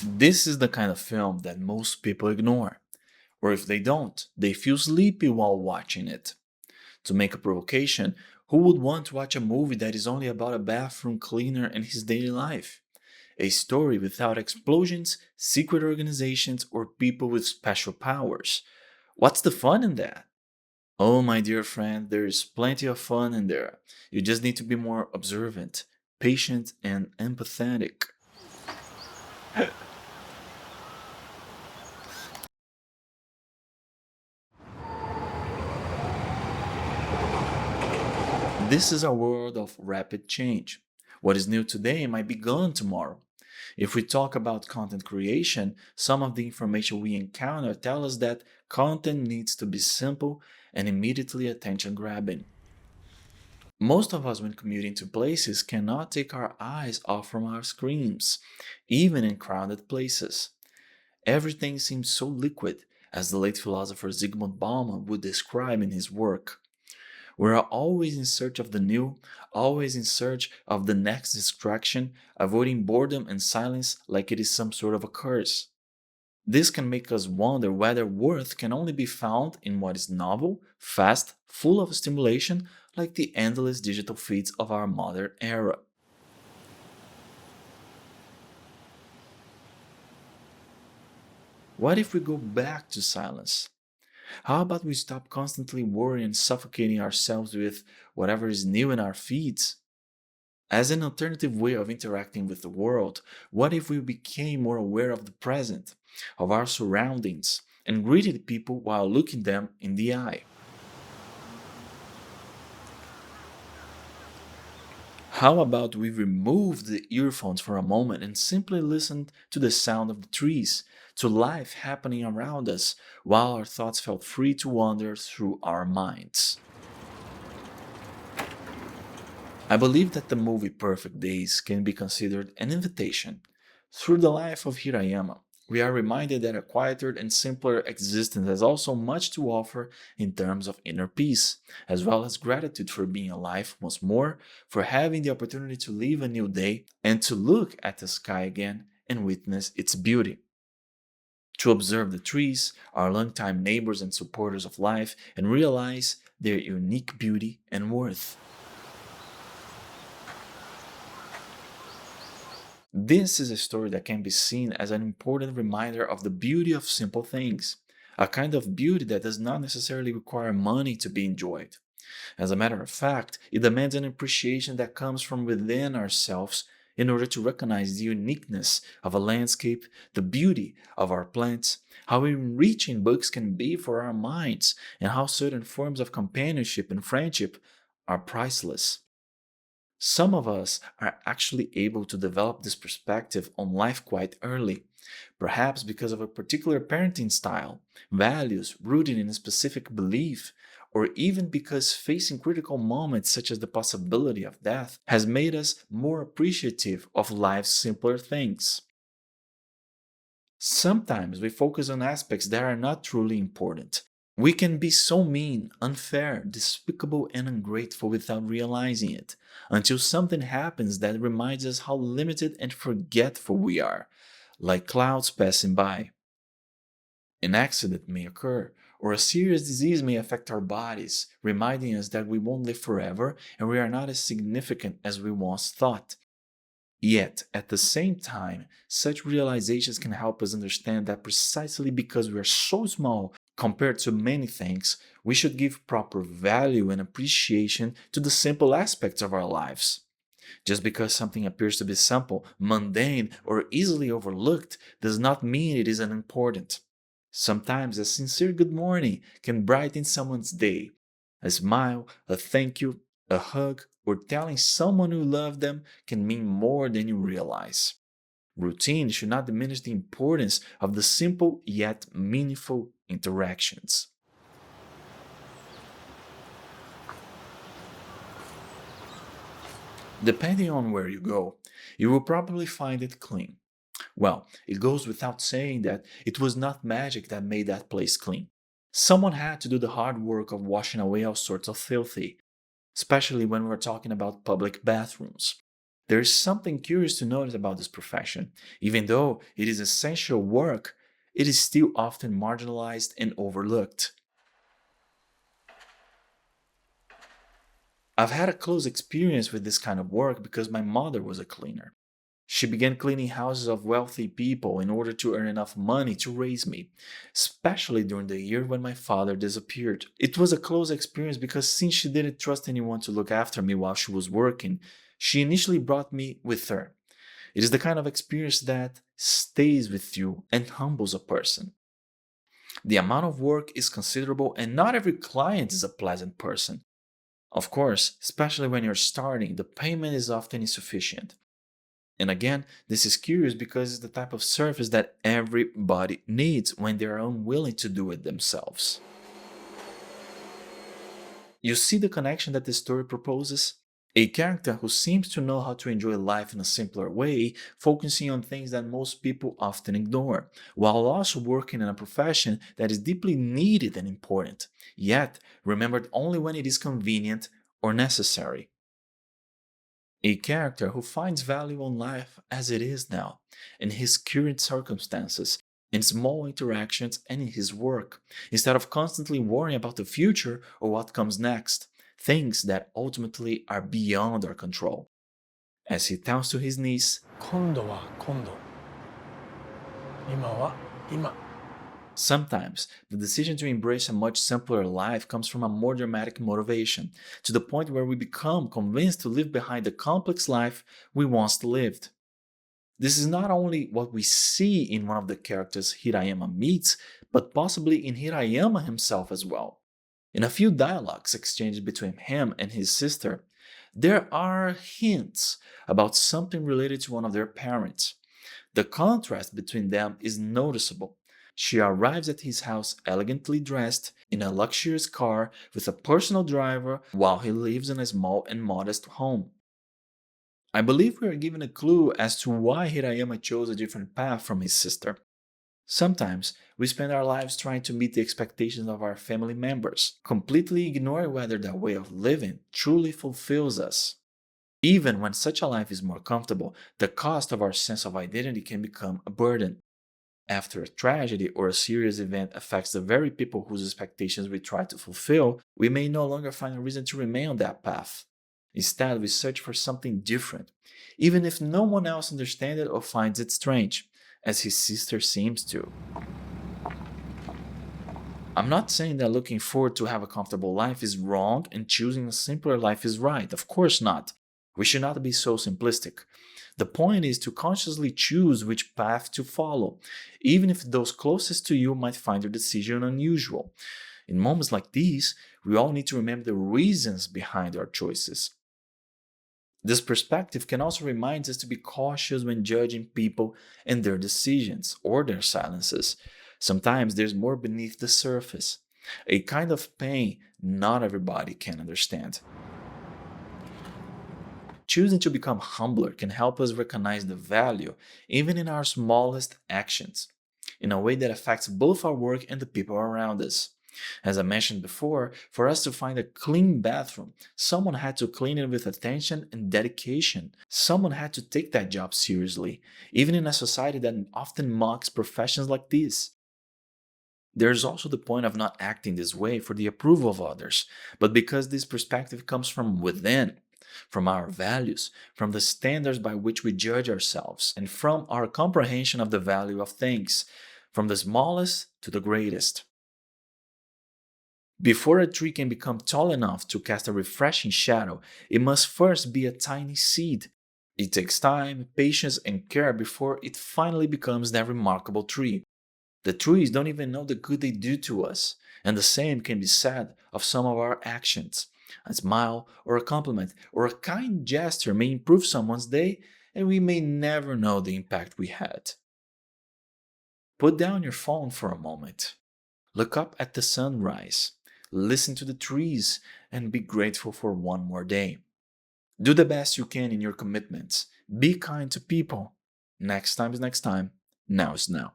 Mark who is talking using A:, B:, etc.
A: This is the kind of film that most people ignore, or if they don't, they feel sleepy while watching it. To make a provocation, who would want to watch a movie that is only about a bathroom cleaner and his daily life? A story without explosions, secret organizations, or people with special powers. What's the fun in that? Oh, my dear friend, there is plenty of fun in there. You just need to be more observant, patient, and empathetic. This is a world of rapid change. What is new today might be gone tomorrow. If we talk about content creation, some of the information we encounter tell us that content needs to be simple and immediately attention grabbing. Most of us, when commuting to places, cannot take our eyes off from our screens, even in crowded places. Everything seems so liquid, as the late philosopher Zygmunt Bauman would describe in his work. We are always in search of the new, always in search of the next distraction, avoiding boredom and silence like it is some sort of a curse. This can make us wonder whether worth can only be found in what is novel, fast, full of stimulation, like the endless digital feeds of our modern era. What if we go back to silence? How about we stop constantly worrying and suffocating ourselves with whatever is new in our feeds? As an alternative way of interacting with the world, what if we became more aware of the present, of our surroundings, and greeted people while looking them in the eye? How about we remove the earphones for a moment and simply listen to the sound of the trees, to life happening around us, while our thoughts felt free to wander through our minds? I believe that the movie Perfect Days can be considered an invitation. Through the life of Hirayama, we are reminded that a quieter and simpler existence has also much to offer in terms of inner peace, as well as gratitude for being alive once more, for having the opportunity to live a new day, and to look at the sky again and witness its beauty. To observe the trees, our longtime neighbors and supporters of life, and realize their unique beauty and worth. This is a story that can be seen as an important reminder of the beauty of simple things, a kind of beauty that does not necessarily require money to be enjoyed. As a matter of fact, it demands an appreciation that comes from within ourselves in order to recognize the uniqueness of a landscape, the beauty of our plants, how enriching books can be for our minds, and how certain forms of companionship and friendship are priceless. Some of us are actually able to develop this perspective on life quite early, perhaps because of a particular parenting style, values rooted in a specific belief, or even because facing critical moments such as the possibility of death has made us more appreciative of life's simpler things. Sometimes we focus on aspects that are not truly important. We can be so mean, unfair, despicable, and ungrateful without realizing it, until something happens that reminds us how limited and forgetful we are, like clouds passing by. An accident may occur, or a serious disease may affect our bodies, reminding us that we won't live forever and we are not as significant as we once thought. Yet, at the same time, such realizations can help us understand that precisely because we are so small compared to many things, we should give proper value and appreciation to the simple aspects of our lives. Just because something appears to be simple, mundane, or easily overlooked does not mean it is unimportant. Sometimes a sincere good morning can brighten someone's day. A smile, a thank you, a hug, or telling someone you love them can mean more than you realize. Routine should not diminish the importance of the simple yet meaningful interactions. Depending on where you go, you will probably find it clean. Well, it goes without saying that it was not magic that made that place clean. Someone had to do the hard work of washing away all sorts of filthy, especially when we're talking about public bathrooms. There is something curious to notice about this profession. Even though it is essential work, it is still often marginalized and overlooked. I've had a close experience with this kind of work because my mother was a cleaner. She began cleaning houses of wealthy people in order to earn enough money to raise me, especially during the year when my father disappeared. It was a close experience because since she didn't trust anyone to look after me while she was working, she initially brought me with her. It is the kind of experience that stays with you and humbles a person. The amount of work is considerable, and not every client is a pleasant person. Of course, especially when you're starting, the payment is often insufficient. And again, this is curious because it's the type of service that everybody needs when they are unwilling to do it themselves. You see the connection that the story proposes? A character who seems to know how to enjoy life in a simpler way, focusing on things that most people often ignore, while also working in a profession that is deeply needed and important, yet remembered only when it is convenient or necessary. A character who finds value in life as it is now, in his current circumstances, in small interactions, and in his work, instead of constantly worrying about the future or what comes next, things that ultimately are beyond our control. As he tells to his niece,
B: 今度は今度、今は今。
A: sometimes the decision to embrace a much simpler life comes from a more dramatic motivation, to the point where we become convinced to leave behind the complex life we once lived. This is not only what we see in one of the characters Hirayama meets, but possibly in Hirayama himself as well. In a few dialogues exchanged between him and his sister, there are hints about something related to one of their parents. The contrast between them is noticeable. She arrives at his house elegantly dressed in a luxurious car with a personal driver while he lives in a small and modest home. I believe we are given a clue as to why Hirayama chose a different path from his sister. Sometimes we spend our lives trying to meet the expectations of our family members, completely ignoring whether that way of living truly fulfills us. Even when such a life is more comfortable, the cost of our sense of identity can become a burden. After a tragedy or a serious event affects the very people whose expectations we try to fulfill, we may no longer find a reason to remain on that path. Instead, we search for something different, even if no one else understands it or finds it strange, as his sister seems to. I'm not saying that looking forward to have a comfortable life is wrong and choosing a simpler life is right. Of course not. We should not be so simplistic. The point is to consciously choose which path to follow, even if those closest to you might find your decision unusual. In moments like these, we all need to remember the reasons behind our choices. This perspective can also remind us to be cautious when judging people and their decisions or their silences. Sometimes there's more beneath the surface, a kind of pain not everybody can understand. Choosing to become humbler can help us recognize the value even in our smallest actions, in a way that affects both our work and the people around us. As I mentioned before, for us to find a clean bathroom, someone had to clean it with attention and dedication. Someone had to take that job seriously, even in a society that often mocks professions like this. There's also the point of not acting this way for the approval of others, but because this perspective comes from within, from our values, from the standards by which we judge ourselves, and from our comprehension of the value of things, from the smallest to the greatest. Before a tree can become tall enough to cast a refreshing shadow, it must first be a tiny seed. It takes time, patience, and care before it finally becomes that remarkable tree. The trees don't even know the good they do to us, and the same can be said of some of our actions. A smile, or a compliment, or a kind gesture may improve someone's day, and we may never know the impact we had. Put down your phone for a moment. Look up at the sunrise. Listen to the trees and be grateful for one more day. Do the best you can in your commitments. Be kind to people. Next time is next time. Now is now.